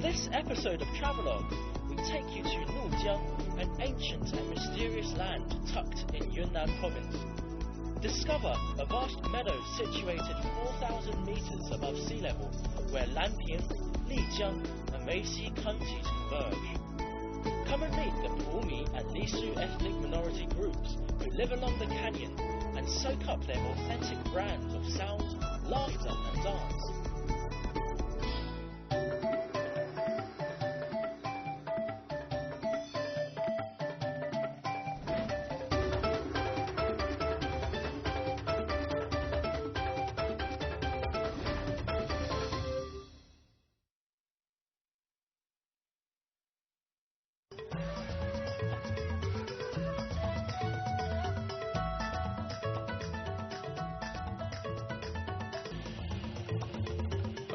this episode of Travelogue, we take you to Nujiang, an ancient and mysterious land tucked in Yunnan province. Discover a vast meadow situated 4,000 meters above sea level, where Lanpian, Lijiang, and Meisi counties converge. Come and meet the Pumi and LISU ethnic minority groups who live along the canyon and soak up their authentic brands of sound, laughter, and dance.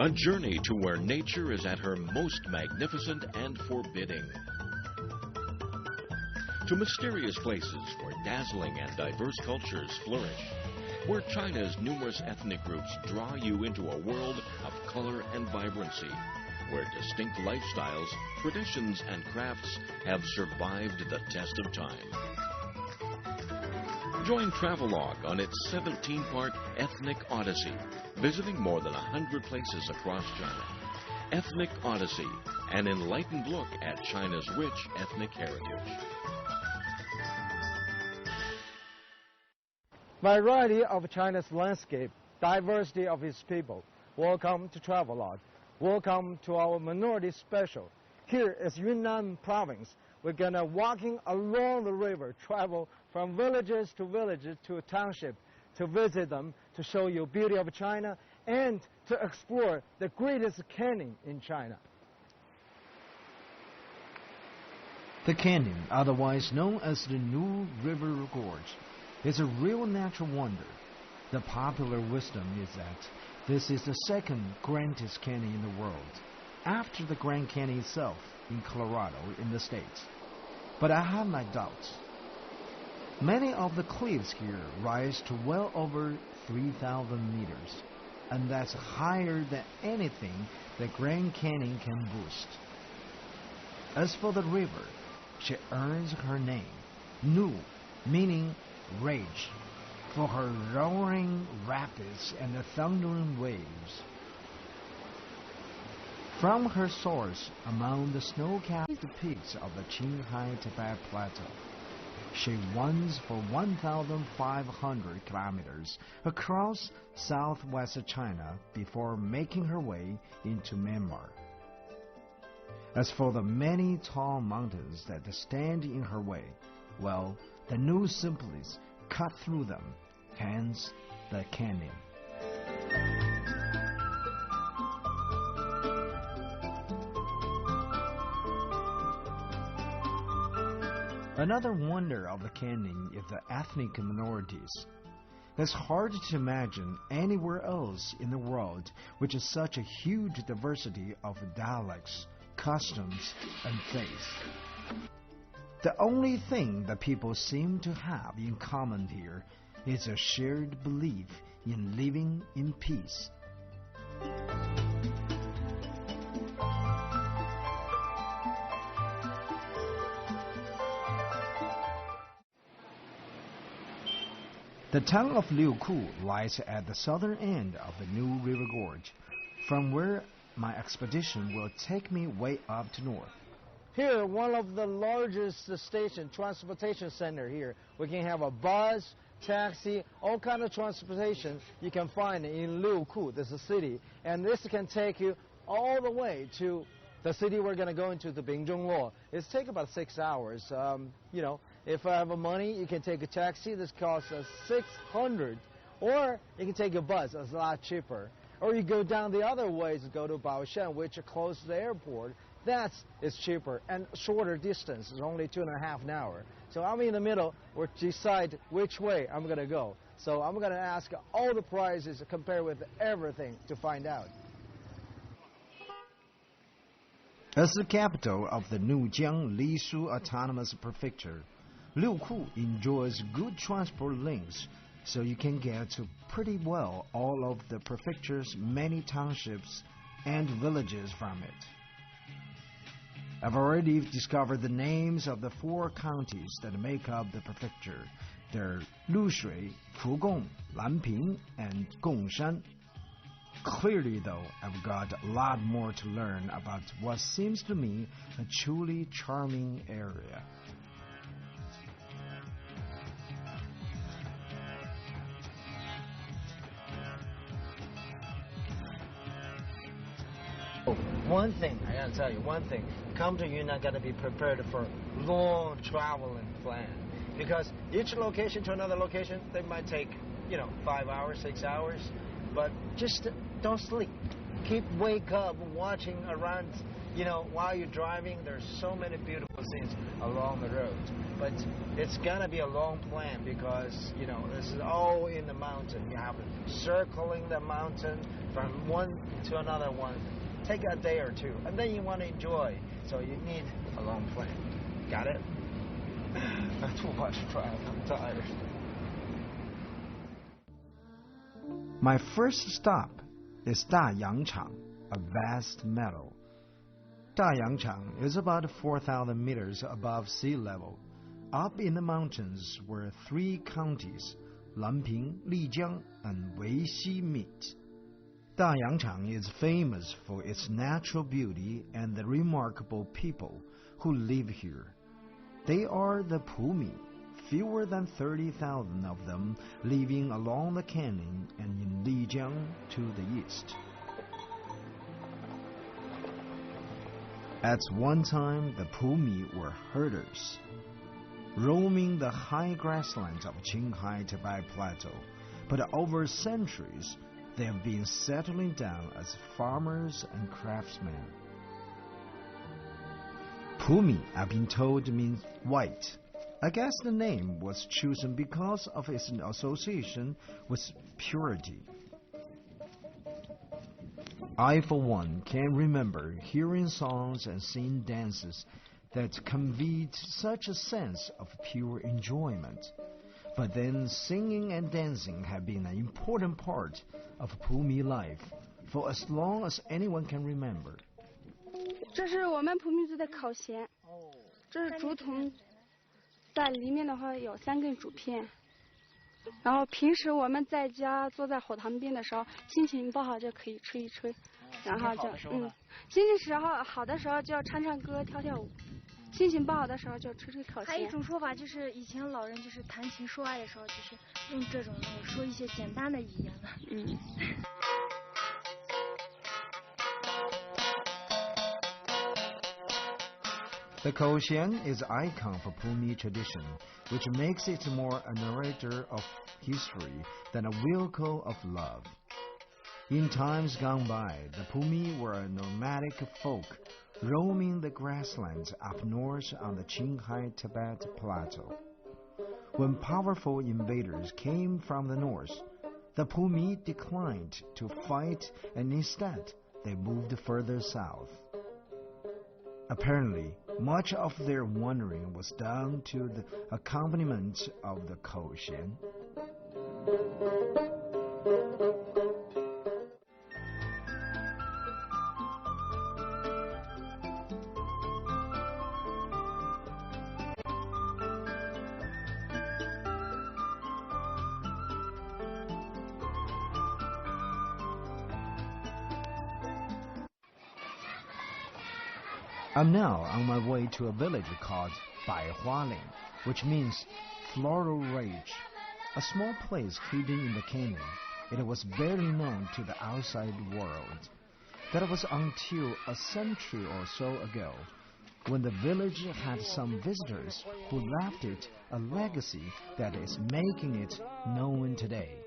A journey to where nature is at her most magnificent and forbidding. To mysterious places where dazzling and diverse cultures flourish. Where China's numerous ethnic groups draw you into a world of color and vibrancy. Where distinct lifestyles, traditions, and crafts have survived the test of time. Join Travelogue on its 17-part Ethnic Odyssey, visiting more than 100 places across China. Ethnic Odyssey, an enlightened look at China's rich ethnic heritage. Variety of China's landscape, diversity of its people. Welcome to Travelogue. Welcome to our minority special. Here is Yunnan province. We're gonna walking along the river, travel from villages to villages to a township to visit them, to show you beauty of China and to explore the greatest canyon in China. The canyon, otherwise known as the New River Gorge, is a real natural wonder. The popular wisdom is that this is the second grandest canyon in the world, after the Grand Canyon itself in Colorado in the States. But I have my doubts. Many of the cliffs here rise to well over 3,000 meters, and that's higher than anything the Grand Canyon can boast. As for the river, she earns her name, Nu, meaning rage, for her roaring rapids and the thundering waves. From her source among the snow-capped peaks of the Qinghai Tibet Plateau, she winds for 1,500 kilometers across southwest China before making her way into Myanmar. As for the many tall mountains that stand in her way, well, the Nu simply cut through them, hence the canyon. Another wonder of the canyon is the ethnic minorities. It's hard to imagine anywhere else in the world which is such a huge diversity of dialects, customs, and faiths. The only thing that people seem to have in common here is a shared belief in living in peace. The town of Liuku lies at the southern end of the New River Gorge, from where my expedition will take me way up to north. Here, one of the largest transportation center here. We can have a bus, taxi, all kind of transportation you can find in Liuku, this is a city. And this can take you all the way to the city we're going to go into, the Bingzhongluo. It takes about 6 hours. You know, if I have money, you can take a taxi. This costs us 600. Or you can take a bus. It's a lot cheaper. Or you go down the other ways, go to Baoshan, which is close to the airport. That is cheaper and shorter distance. It's only 2.5 hours. So I'm in the middle. We'll decide which way I'm going to go. So I'm going to ask all the prices, compare with everything to find out. As the capital of the Nujiang LISU Autonomous Prefecture, Liuku enjoys good transport links, so you can get to pretty well all of the prefecture's many townships and villages from it. I've already discovered the names of the 4 counties that make up the prefecture. They're Lushui, Pugong, Lanping, and Gongshan. Clearly, though, I've got a lot more to learn about what seems to me a truly charming area. One thing, I gotta tell you, one thing. Come to Yunnan, gotta be prepared for long traveling plan. Because each location to another location, they might take, 5 hours, 6 hours. But just don't sleep. Wake up watching around, while you're driving. There's so many beautiful things along the road. But it's gonna be a long plan because, this is all in the mountain. You have circling the mountain from one to another one. Take a day or two, and then you want to enjoy. So you need a long plan. Got it? Not too much travel. I'm tired. My first stop is Dayangchang, a vast meadow. Dayangchang is about 4,000 meters above sea level. Up in the mountains where 3 counties, Lanping, Lijiang, and Weixi meet. Dayangchang is famous for its natural beauty and the remarkable people who live here. They are the Pumi, fewer than 30,000 of them living along the canyon and in Lijiang to the east. At one time, the Pumi were herders, roaming the high grasslands of Qinghai Tibet Plateau, but over centuries, they have been settling down as farmers and craftsmen. Pumi, I've been told, means white. I guess the name was chosen because of its association with purity. I, for one, can remember hearing songs and seeing dances that conveyed such a sense of pure enjoyment. But then singing and dancing have been an important part of Pumi life for as long as anyone can remember. 这是我们普米族的烤弦，这是竹筒，在里面的话有3根竹片。然后平时我们在家坐在火塘边的时候，心情不好就可以吹一吹，然后就心情好的时候就唱唱歌、跳跳舞。 心情不好的时候就吹吹口琴。还有一种说法就是，以前老人就是谈情说爱的时候，就是用这种说一些简单的语言了。The Koxian is an icon for Pumi tradition, which makes it more a narrator of history than a vehicle of love. In times gone by, the Pumi were a nomadic folk, roaming the grasslands up north on the Qinghai Tibet Plateau. When powerful invaders came from the north, the Pumi declined to fight and instead they moved further south. Apparently, much of their wandering was done to the accompaniment of the Koxian. I'm now on my way to a village called Baihualing, which means floral range, a small place hidden in the canyon. It was barely known to the outside world. That was until a century or so ago, when the village had some visitors who left it a legacy that is making it known today.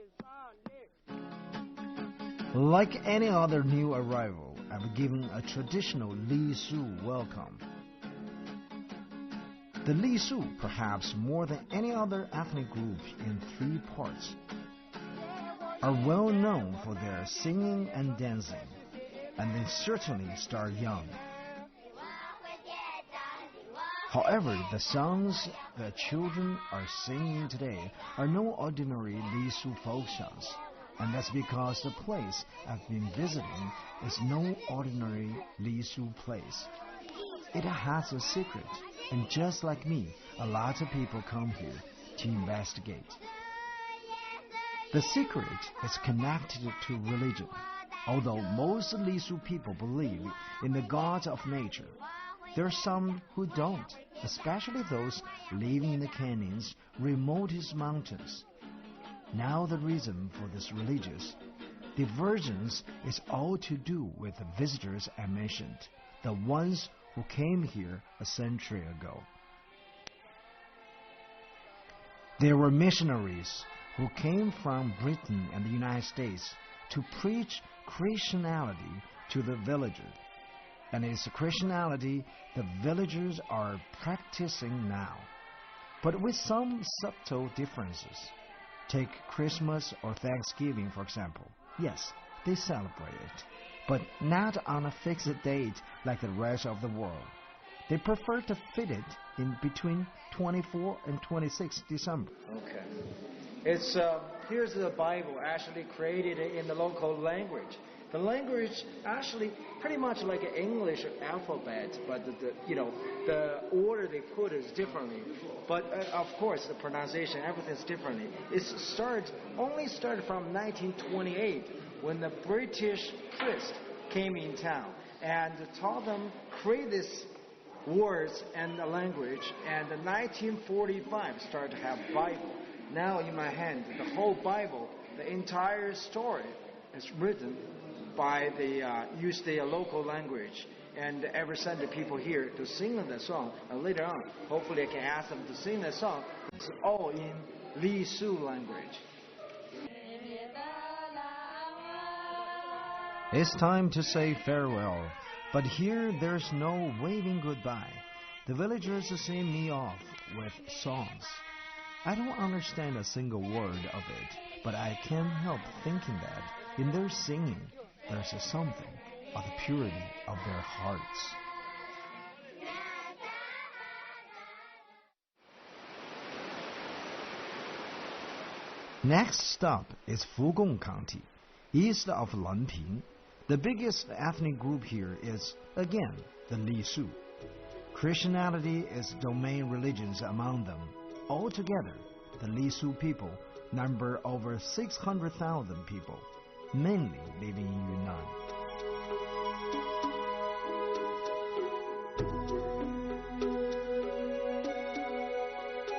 Like any other new arrival, I've given a traditional LISU welcome. The LISU, perhaps more than any other ethnic group in 3 parts, are well known for their singing and dancing, and they certainly start young. However, the songs the children are singing today are no ordinary LISU folk songs. And that's because the place I've been visiting is no ordinary LISU place. It has a secret, and just like me, a lot of people come here to investigate. The secret is connected to religion. Although most Lisu people believe in the gods of nature, there are some who don't, especially those living in the canyon's remotest mountains. Now the reason for this religious divergence is all to do with the visitors I mentioned, the ones who came here a century ago. There were missionaries who came from Britain and the United States to preach Christianity to the villagers. And it's Christianity the villagers are practicing now, but with some subtle differences. Take Christmas or Thanksgiving, for example. Yes, they celebrate it, but not on a fixed date like the rest of the world. They prefer to fit it in between 24 and 26 December. Okay. It's here's the Bible actually created in the local language. The language actually pretty much like an English alphabet, but the order they put is differently. But of course the pronunciation, everything's differently. It only started from 1928 when the British priest came in town and taught them create these words and the language. And in 1945 started to have Bible. Now in my hand, the whole Bible, the entire story is written by use the local language. And every Sunday people here to sing the song. And later on, hopefully I can ask them to sing the song. It's all in LISU language. It's time to say farewell, but here there's no waving goodbye. The villagers send me off with songs. I don't understand a single word of it, but I can't help thinking that in their singing there's something of the purity of their hearts. Next stop is Fugong County, east of Lanping. The biggest ethnic group here is, again, the Lisu. Christianity is domain religions among them. Altogether, the Lisu people number over 600,000 people, mainly living in Yunnan.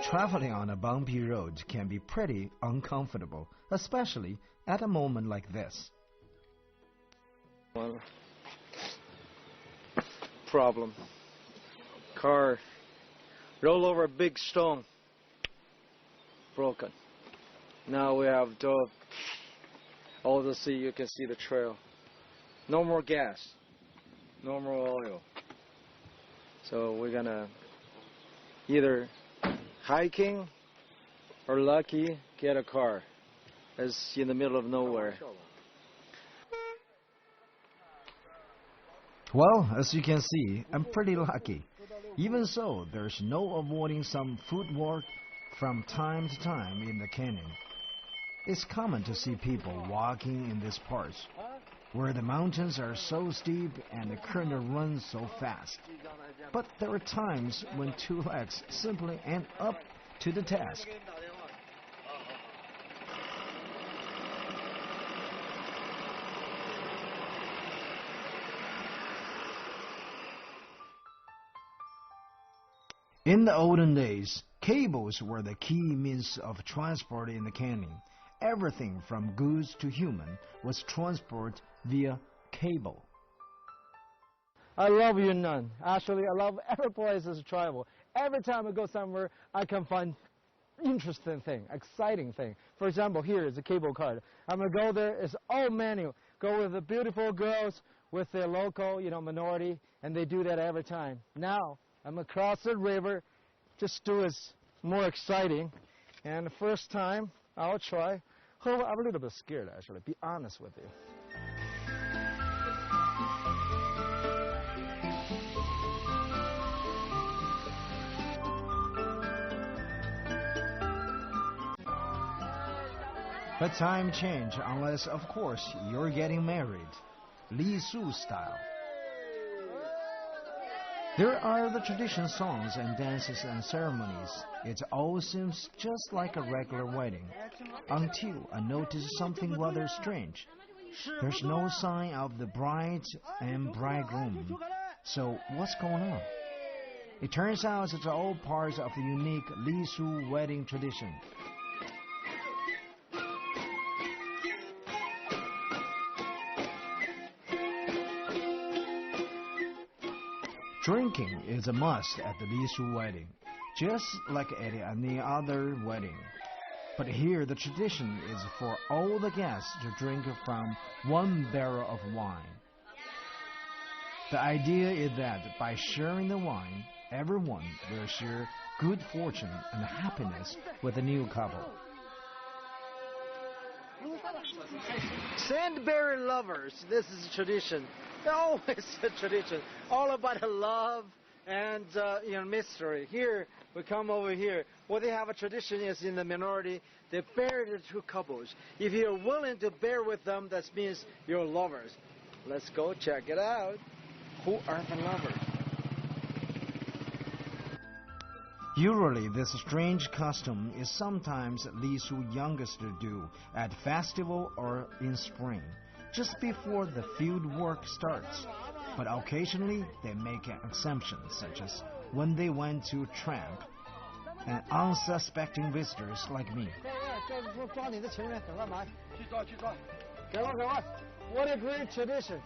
Traveling on a bumpy road can be pretty uncomfortable, especially at a moment like this. One problem. Car roll over a big stone. Broken. Now we have all the sea, you can see the trail. No more gas. No more oil. So we're gonna either hiking or lucky get a car. It's in the middle of nowhere. Well, as you can see, I'm pretty lucky. Even so, there's no avoiding some footwork from time to time in the canyon. It's common to see people walking in these parts, where the mountains are so steep and the current runs so fast. But there are times when two legs simply ain't up to the task. In the olden days, cables were the key means of transport in the canyon. Everything from goods to human was transported via cable. I love Yunnan. Actually, I love every place to travel. Every time I go somewhere, I can find interesting thing, exciting thing. For example, here is a cable car. I'm going to go there. It's all manual. Go with the beautiful girls, with the local, minority, and they do that every time. Now, I'm across the river. Just do it more exciting. And the first time, I'll try. Oh, I'm a little bit scared, actually. Be honest with you. But time change unless, of course, you're getting married. LISU style. There are the traditional songs and dances and ceremonies. It all seems just like a regular wedding, until I notice something rather strange. There's no sign of the bride and bridegroom. So what's going on? It turns out it's all part of the unique LISU wedding tradition. Drinking is a must at the LISU wedding, just like at any other wedding. But here the tradition is for all the guests to drink from one barrel of wine. The idea is that by sharing the wine, everyone will share good fortune and happiness with the new couple. Sandberry lovers, this is a tradition. Always a tradition, all about love and mystery. Here, we come over here. What they have a tradition is in the minority, they pair the two couples. If you're willing to bear with them, that means you're lovers. Let's go check it out. Who are the lovers? Usually, this strange custom is sometimes LISU youngsters do at festival or in spring, just before the field work starts. But occasionally, they make an exception, such as when they went to tramp and unsuspecting visitors like me. What a great tradition.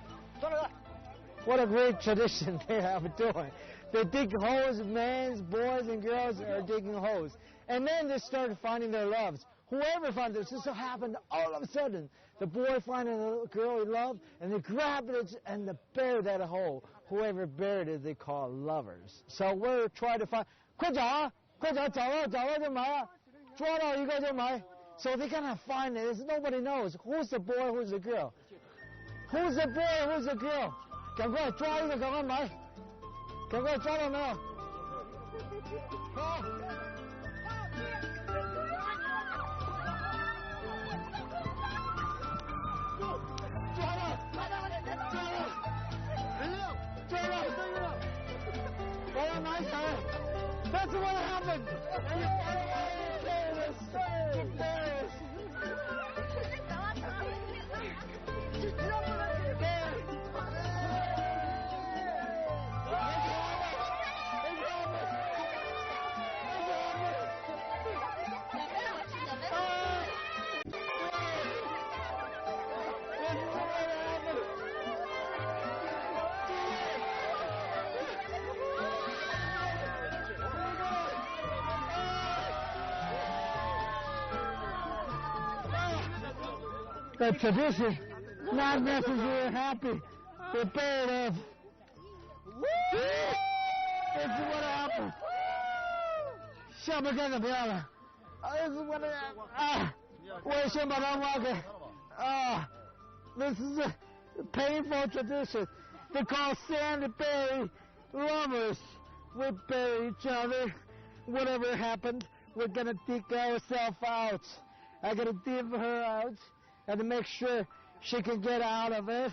What a great tradition they have doing. They dig holes, men, boys, and girls are digging holes. And then they start finding their loves. Whoever finds it, just so happened all of a sudden, the boy finding a girl he loved, and they grab it and they bury that hole. Whoever buried it, they call lovers. So we're trying to find. 快找啊！快找，找到就埋啊！抓到一个就埋。So they cannot find it. Nobody knows who's the boy, who's the girl. Who's the boy, who's the girl? 赶快抓一个，赶快埋。赶快抓到没有？好。That's what happened. The tradition, not necessarily happy. They're buried of. This is what happened. 下面该怎么样了？这是我的啊！我也先把它挖开啊！ This is a painful tradition. They call sand-bury lovers. We bury each other. Whatever happened, we're gonna dig ourselves out. I gotta dig her out. And to make sure she can get out of it.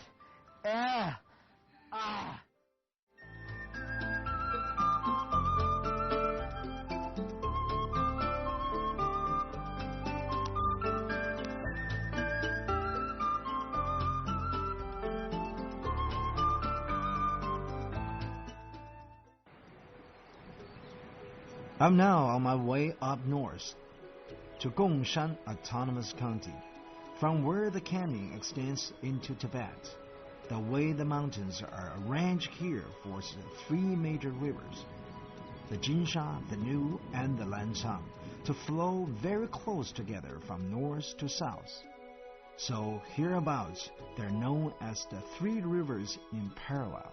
I'm now on my way up north to Gongshan Autonomous County, from where the canyon extends into Tibet. The way the mountains are arranged here forms three major rivers, the Jinsha, the Nu, and the Lancang, to flow very close together from north to south. So hereabouts, they're known as the three rivers in parallel.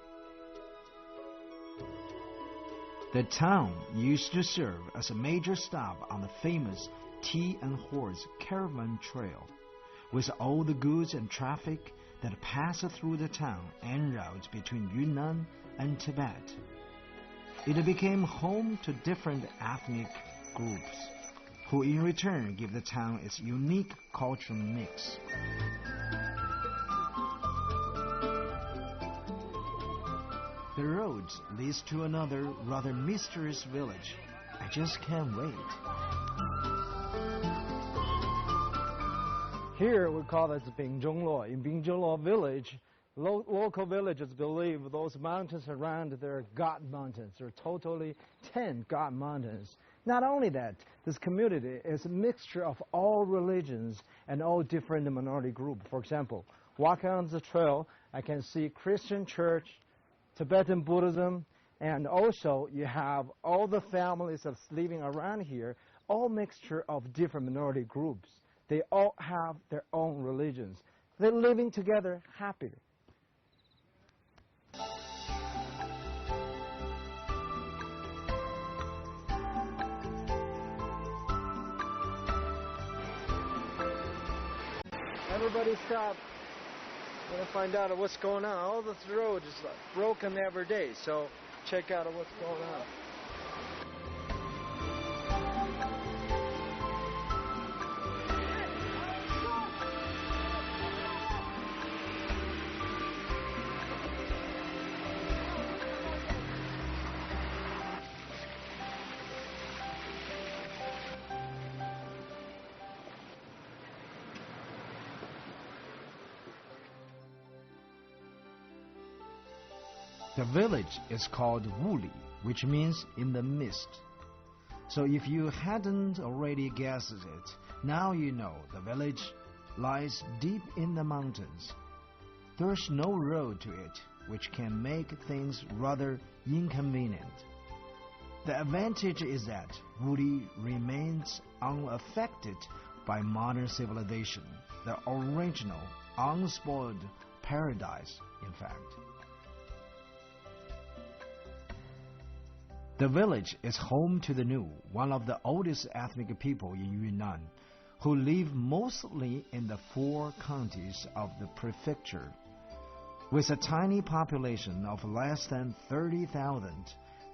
The town used to serve as a major stop on the famous Tea and Horse Caravan Trail, with all the goods and traffic that pass through the town en route between Yunnan and Tibet. It became home to different ethnic groups, who in return give the town its unique cultural mix. the road leads to another rather mysterious village. I just can't wait. Here we call it Bingzhongluo. In Bingzhongluo village, local villagers believe those mountains around there are God mountains. There are totally 10 God mountains. Not only that, this community is a mixture of all religions and all different minority groups. For example, walking on the trail, I can see Christian church, Tibetan Buddhism, and also you have all the families that's living around here, all mixture of different minority groups. They all have their own religions. They're living together happily. Everybody stop. Want to find out what's going on. All this road is broken every day, so check out what's going on. The village is called Wuli, which means in the mist. So if you hadn't already guessed it, now you know the village lies deep in the mountains. There's no road to it, which can make things rather inconvenient. The advantage is that Wuli remains unaffected by modern civilization, the original, unspoiled paradise, in fact. The village is home to the Nu, one of the oldest ethnic people in Yunnan, who live mostly in the 4 counties of the prefecture. With a tiny population of less than 30,000,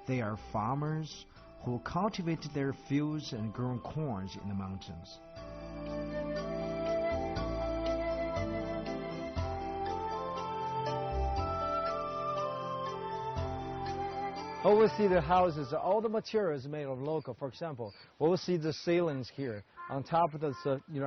they are farmers who cultivate their fields and grow corn in the mountains. We'll see the houses, all the materials made of local. For example, we'll see the ceilings here on top of this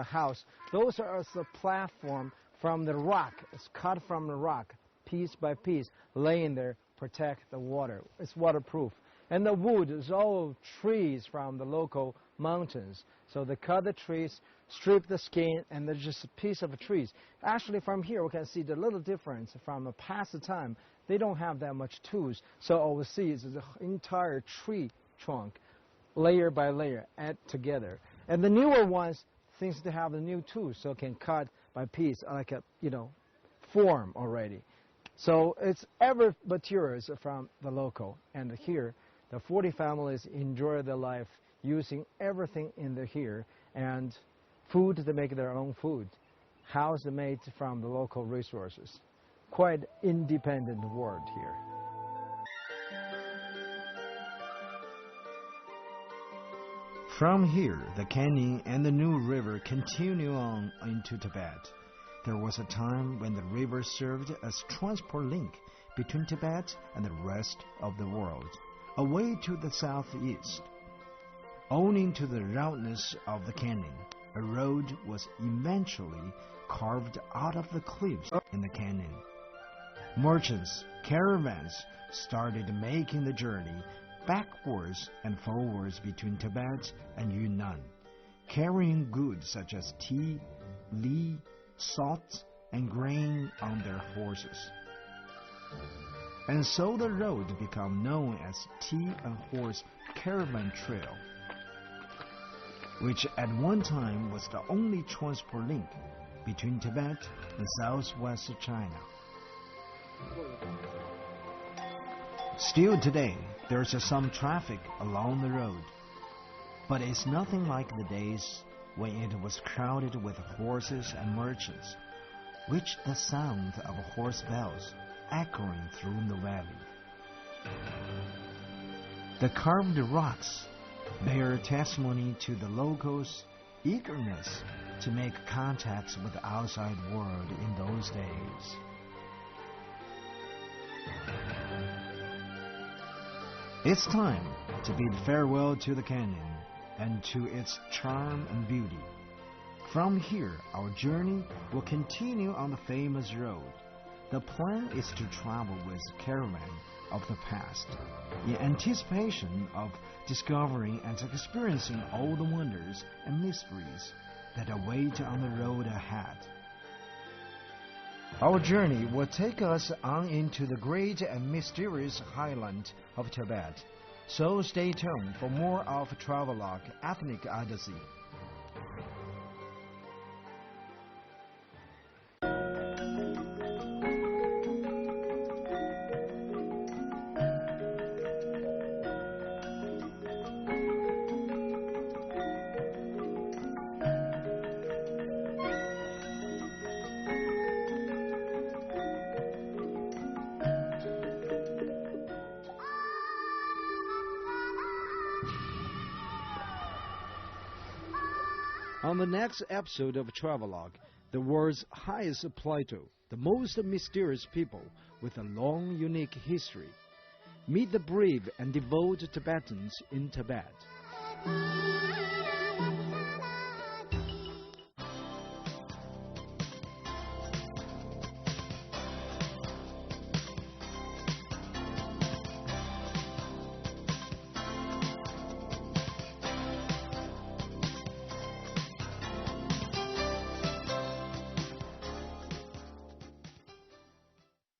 house. Those are the platform from the rock. It's cut from the rock, piece by piece, laying there, protect the water. It's waterproof. And the wood is all trees from the local mountains. So they cut the trees, strip the skin, and there's just a piece of trees. Actually, from here, we can see the little difference from the past time. They don't have that much tools. So all we see is the entire tree trunk, layer by layer, add together. And the newer ones, things to have the new tools, so can cut by piece, like a, form already. So it's every materials from the local. And here, the 40 families enjoy their life using everything in here, and food, they make their own food. House made from the local resources. Quite independent world here. From here, the canyon and the Nu River continue on into Tibet. There was a time when the river served as transport link between Tibet and the rest of the world, away to the southeast. Owing to the roundness of the canyon, a road was eventually carved out of the cliffs in the canyon. Merchants, caravans started making the journey backwards and forwards between Tibet and Yunnan, carrying goods such as tea, li, salt, and grain on their horses. And so the road became known as Tea and Horse Caravan Trail, which at one time was the only transport link between Tibet and southwest China. Still today, there's some traffic along the road, but it's nothing like the days when it was crowded with horses and merchants, which the sound of horse bells echoing through the valley. The carved rocks bear testimony to the locals' eagerness to make contacts with the outside world in those days. It's time to bid farewell to the canyon and to its charm and beauty. From here, our journey will continue on the famous road. The plan is to travel with a caravan of the past, in anticipation of discovering and experiencing all the wonders and mysteries that await on the road ahead. Our journey will take us on into the great and mysterious highland of Tibet. So stay tuned for more of Travelogue Ethnic Odyssey. On the next episode of Travelogue, the world's highest plateau, the most mysterious people with a long, unique history. Meet the brave and devout Tibetans in Tibet.